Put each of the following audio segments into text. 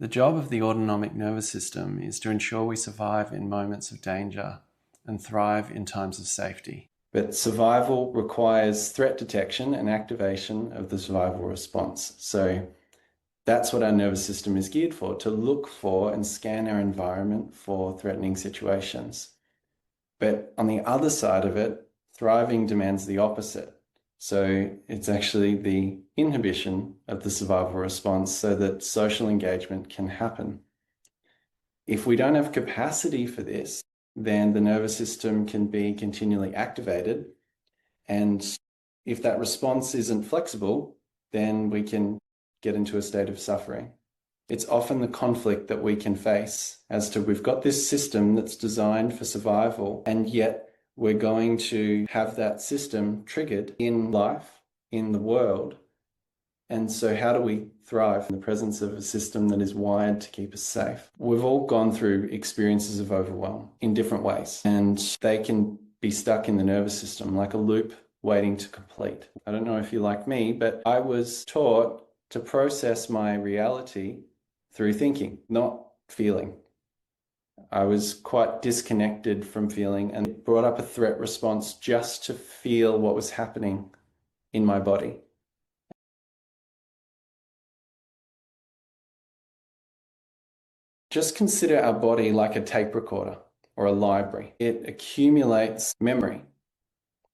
The job of the autonomic nervous system is to ensure we survive in moments of danger and thrive in times of safety. But survival requires threat detection and activation of the survival response. So that's what our nervous system is geared for, to look for and scan our environment for threatening situations. But on the other side of it, thriving demands the opposite. So it's actually the inhibition of the survival response so that social engagement can happen. If we don't have capacity for this, then the nervous system can be continually activated. And if that response isn't flexible, then we can get into a state of suffering. It's often the conflict that we can face as to we've got this system that's designed for survival, and yet we're going to have that system triggered in life, in the world. And so how do we thrive in the presence of a system that is wired to keep us safe? We've all gone through experiences of overwhelm in different ways, and they can be stuck in the nervous system like a loop waiting to complete. I don't know if you're like me, but I was taught to process my reality through thinking, not feeling. I was quite disconnected from feeling, and it brought up a threat response just to feel what was happening in my body. Just consider our body like a tape recorder or a library. It accumulates memory.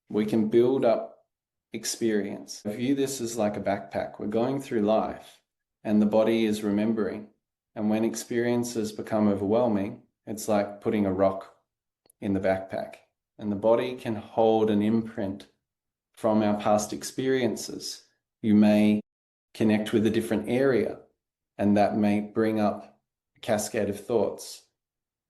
We can build up experience. View this as like a backpack. We're going through life and the body is remembering. And when experiences become overwhelming, it's like putting a rock in the backpack. And the body can hold an imprint from our past experiences. You may connect with a different area, and that may bring up a cascade of thoughts,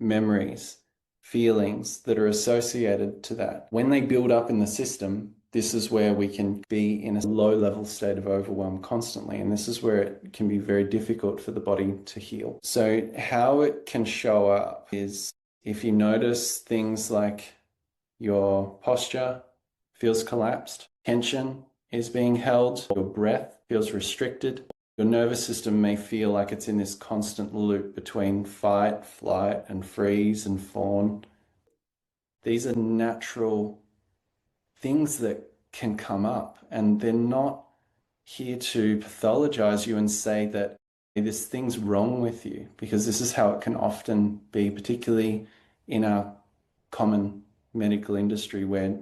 memories, feelings that are associated to that. When they build up in the system, this is where we can be in a low-level state of overwhelm constantly, and this is where it can be very difficult for the body to heal. So how it can show up is if you notice things like your posture feels collapsed, tension is being held, your breath feels restricted, your nervous system may feel like it's in this constant loop between fight, flight, and freeze and fawn. These are natural things that can come up, and they're not here to pathologize you and say that this thing's wrong with you, because this is how it can often be, particularly in our common medical industry where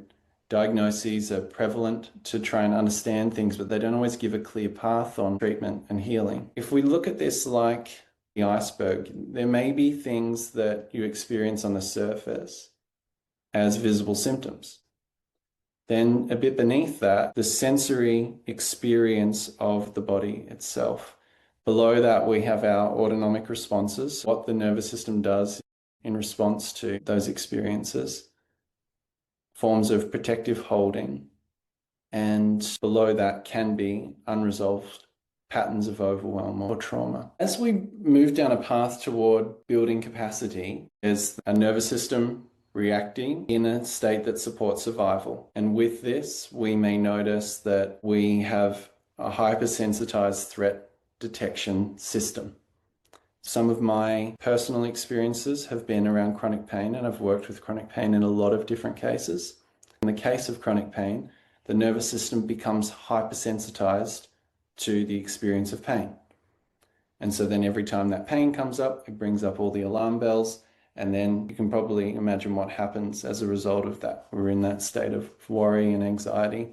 diagnoses are prevalent to try and understand things, but they don't always give a clear path on treatment and healing. If we look at this like the iceberg, there may be things that you experience on the surface as visible symptoms. Then a bit beneath that, the sensory experience of the body itself. Below that, we have our autonomic responses, what the nervous system does in response to those experiences, forms of protective holding, and below that can be unresolved patterns of overwhelm or trauma. As we move down a path toward building capacity, there's a nervous system reacting in a state that supports survival. And with this, we may notice that we have a hypersensitized threat detection system. Some of my personal experiences have been around chronic pain, and I've worked with chronic pain in a lot of different cases. In the case of chronic pain, the nervous system becomes hypersensitized to the experience of pain. And so then every time that pain comes up, it brings up all the alarm bells. And then you can probably imagine what happens as a result of that. We're in that state of worry and anxiety.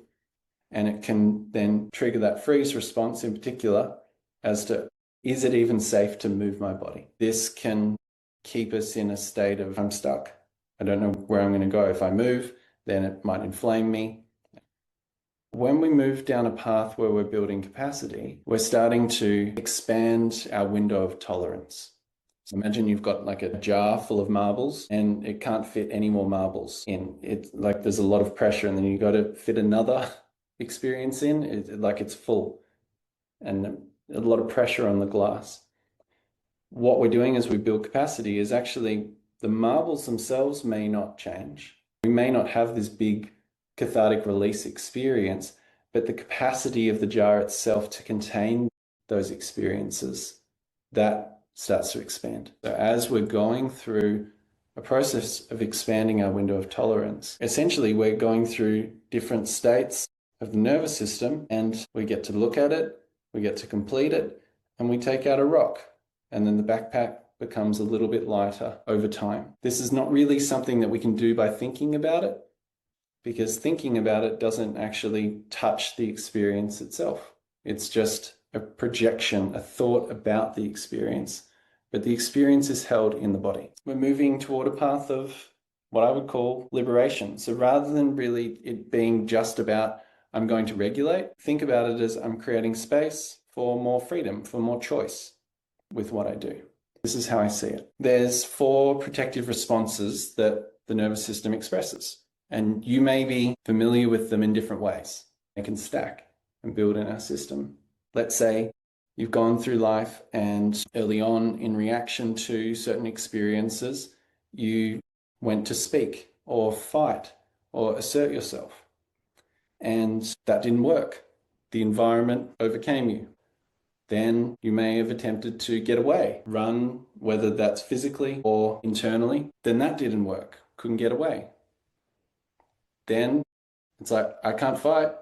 And it can then trigger that freeze response in particular as to, is it even safe to move my body? This can keep us in a state of, I'm stuck. I don't know where I'm going to go. If I move, then it might inflame me. When we move down a path where we're building capacity, we're starting to expand our window of tolerance. So imagine you've got like a jar full of marbles and it can't fit any more marbles in. It's like there's a lot of pressure, and then you got to fit another experience in, like it's full and a lot of pressure on the glass. What we're doing as we build capacity is actually the marbles themselves may not change. We may not have this big cathartic release experience, but the capacity of the jar itself to contain those experiences, that starts to expand. So as we're going through a process of expanding our window of tolerance, essentially we're going through different states of the nervous system, and we get to look at it, we get to complete it, and we take out a rock. And then the backpack becomes a little bit lighter over time. This is not really something that we can do by thinking about it, because thinking about it doesn't actually touch the experience itself. It's just a projection, a thought about the experience, but the experience is held in the body. We're moving toward a path of what I would call liberation. So rather than really it being just about I'm going to regulate, think about it as I'm creating space for more freedom, for more choice with what I do. This is how I see it. There's 4 protective responses that the nervous system expresses, and you may be familiar with them in different ways. They can stack and build in our system. Let's say you've gone through life and early on, in reaction to certain experiences, you went to speak or fight or assert yourself, and that didn't work. The environment overcame you. Then you may have attempted to get away, run, whether that's physically or internally. Then that didn't work, couldn't get away. Then it's like, I can't fight,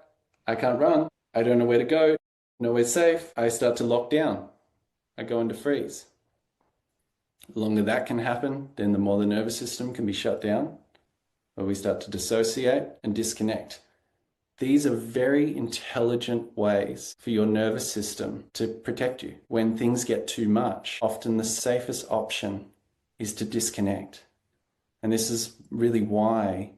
I can't run, I don't know where to go, nowhere safe. I start to lock down. I go into freeze. The longer that can happen, then the more the nervous system can be shut down, or we start to dissociate and disconnect. These are very intelligent ways for your nervous system to protect you. When things get too much, often the safest option is to disconnect. And this is really why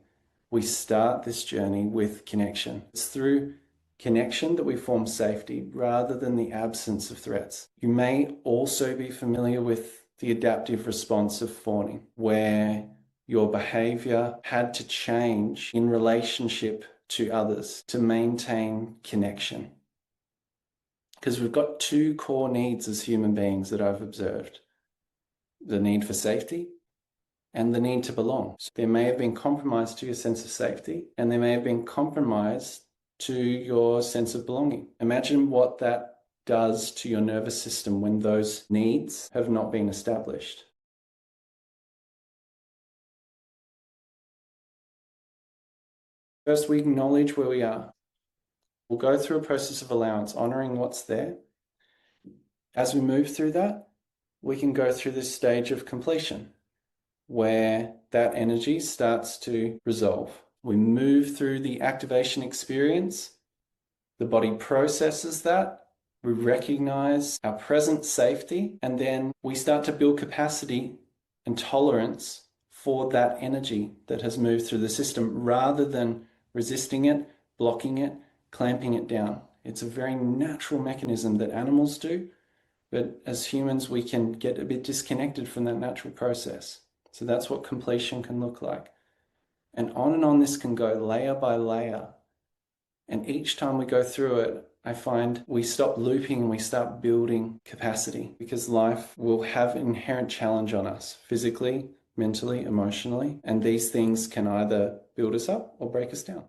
we start this journey with connection. It's through connection that we form safety rather than the absence of threats. You may also be familiar with the adaptive response of fawning, where your behavior had to change in relationship to others to maintain connection. Because we've got 2 core needs as human beings that I've observed: the need for safety and the need to belong. So there may have been compromise to your sense of safety, and there may have been compromise to your sense of belonging. Imagine what that does to your nervous system when those needs have not been established. First, we acknowledge where we are. We'll go through a process of allowance, honoring what's there. As we move through that, we can go through this stage of completion, where that energy starts to resolve. We move through the activation experience. The body processes that. We recognize our present safety, and then we start to build capacity and tolerance for that energy that has moved through the system, rather than resisting it, blocking it, clamping it down. It's a very natural mechanism that animals do, but as humans, we can get a bit disconnected from that natural process. So that's what completion can look like. And on this can go layer by layer. And each time we go through it, I find we stop looping and we start building capacity, because life will have an inherent challenge on us, physically, mentally, emotionally. And these things can either build us up or break us down.